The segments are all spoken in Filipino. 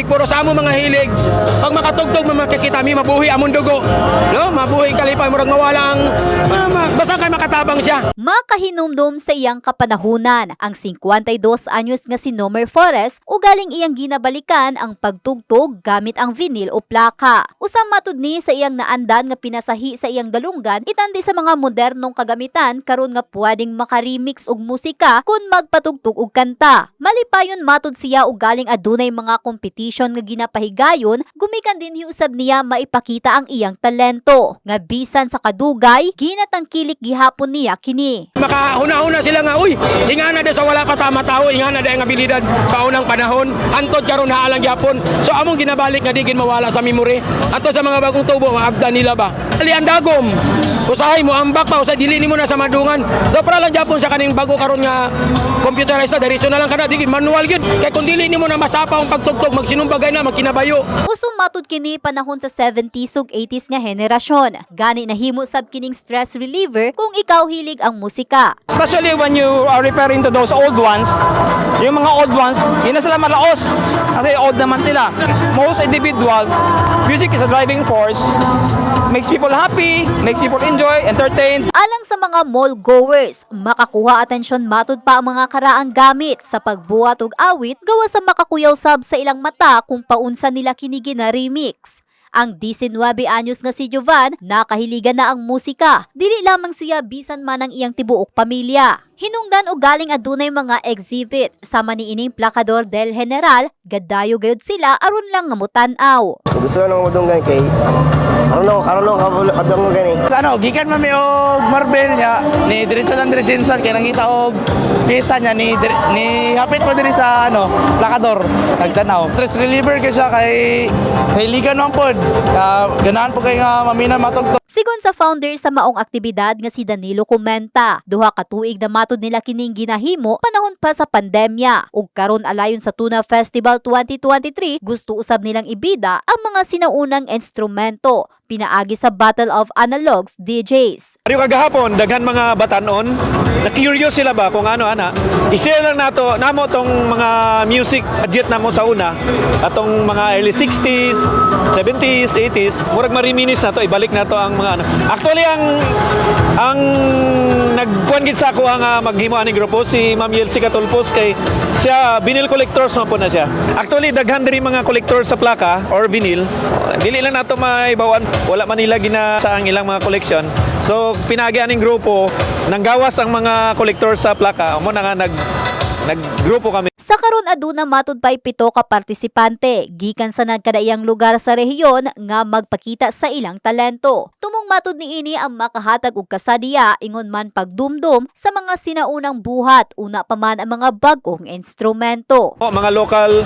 Puro sa amo mga hilig. Pag makatugtog makikita mi mabuhi among dugo. No, mabuhi kalipay murag mawalang basta kay makatabang siya. Makahinumdum sa iyang kapanahunan ang 52 anyos nga si Nomer Forrest o galing iyang ginabalikan ang pagtugtog gamit ang vinyl o plaka. Usang matud ni sa iyang naandan nga pinasahi sa iyang dalunggan itandi sa mga modernong kagamitan karon nga pwedeng makaremix og musika kun magpatugtog og kanta. Malipayon matud siya og galing adunay mga competition nga ginapahigayon, gumikan din hiusab niya maipakita ang iyang talento. Nga bisan sa kadugay, ginatangkilik gihapon niya kini. Makahuna-huna sila nga, uy, ingana da sa wala pa tama-tao, ingana da ang abilidad sa unang panahon, antod karon haalang gyapon. So among ginabalik nga digin mawala sa memory. Ato sa mga bagong tubo, maabda nila ba? Ali ang dagom. Usahay mo ambak pa, usay dili nimo na sa madungan. Do para lang gyapon sa kaning bago karon nga computerized na diretso na lang kada digin manual gyud. Kay kun dili nimo na masapa ang pagtugtog, magsinumbagay na magkinabayo. Usong matud kini panahon sa 70s ug 80s nga henerasyon. Gani nahimo sab kining stress reliever kung ikaw hilig ang musika. Especially when you are referring to those old ones, yung mga old ones, hindi na sila malaos kasi old naman sila. Most individuals, music is a driving force, makes people happy, makes people enjoy, entertained. Alang sa mga mall goers, makakuha atensyon matud pa ang mga karaang gamit sa pagbuhat og awit gawa sa makakuyaw sab sa ilang mata kung paunsa nila kini gina-remix. Ang 19 anyos nga si Jovan, nakahiligan na ang musika. Dili lamang siya bisan man ang iyang tibuok pamilya. Hinungdan o galing adunay mga exhibit sama ni ining Plakador del General, gadayo gayud sila aron lang nga mutan-aw. Gusto ko nang madunggan kay karon kadunggan gani. Ano, gikan man mi og Marvel niya ni diretso lang Jensen kay nangita og piyesa niya ni hapit ko diri sa Plakador nagtanaw. Stress reliever kay siya kay ligan man pod. Ganahan po kay nga mamina matugtog. Sigon sa founder sa maong aktibidad nga si Danilo Comenta, duha ka tuig na matud nila kining ginahimo panahon pa sa pandemya. Ug karon alayon sa Tuna Festival 2023, gusto usab nilang ibida ang mga sinaunang instrumento, pinaagi sa Battle of Analogs DJs. Yung kagahapon, daghan mga batanon, na-curious sila ba kung ano-ana. I-share lang nato, namo tong mga music budget namo sa una, atong mga early 60s, 70s, 80s, murag mariminis na to, ibalik na to ang mga ano. Actually, ang nagkuhan gid sa ako ang maghimo aning grupo, si Ma'am Yelsi Catulpos, kay siya, vinyl collectors man po na siya. Actually, daghan diri mga collectors sa plaka or vinyl. Dili lang nato maibawan, wala man nila gina sa ang ilang mga collection. So, pinagi aning grupo, nanggawas ang mga kolektor sa plaka, mo na nga naggrupo kami. Sa karon aduna matud pay 7 ka partisipante gikan sa nagkadaiyang lugar sa rehiyon nga magpakita sa ilang talento. Tumong matud niini ang makahatag og kasadiya ingon man pagdumdum sa mga sinaunang buhat, una pa man ang mga bag-ong instrumento. Mga local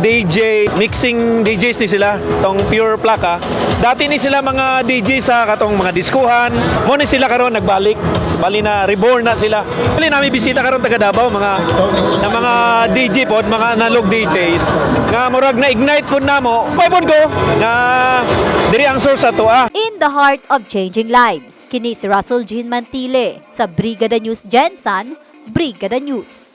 DJ, mixing DJs ni sila, tong pure plaka. Dati ni sila mga DJ sa katong mga diskuhan. Mo ni sila karon nagbalik. Bali na reborn na sila. Bali nami bisita karon taga Davao mga DJ pod, mga analog DJs. Nga murag na ignite pod namo. Paypon ko nga diri ang source ato In the heart of changing lives, kini si Russell Jean Mantile sa Brigada News Jensen, Brigada News.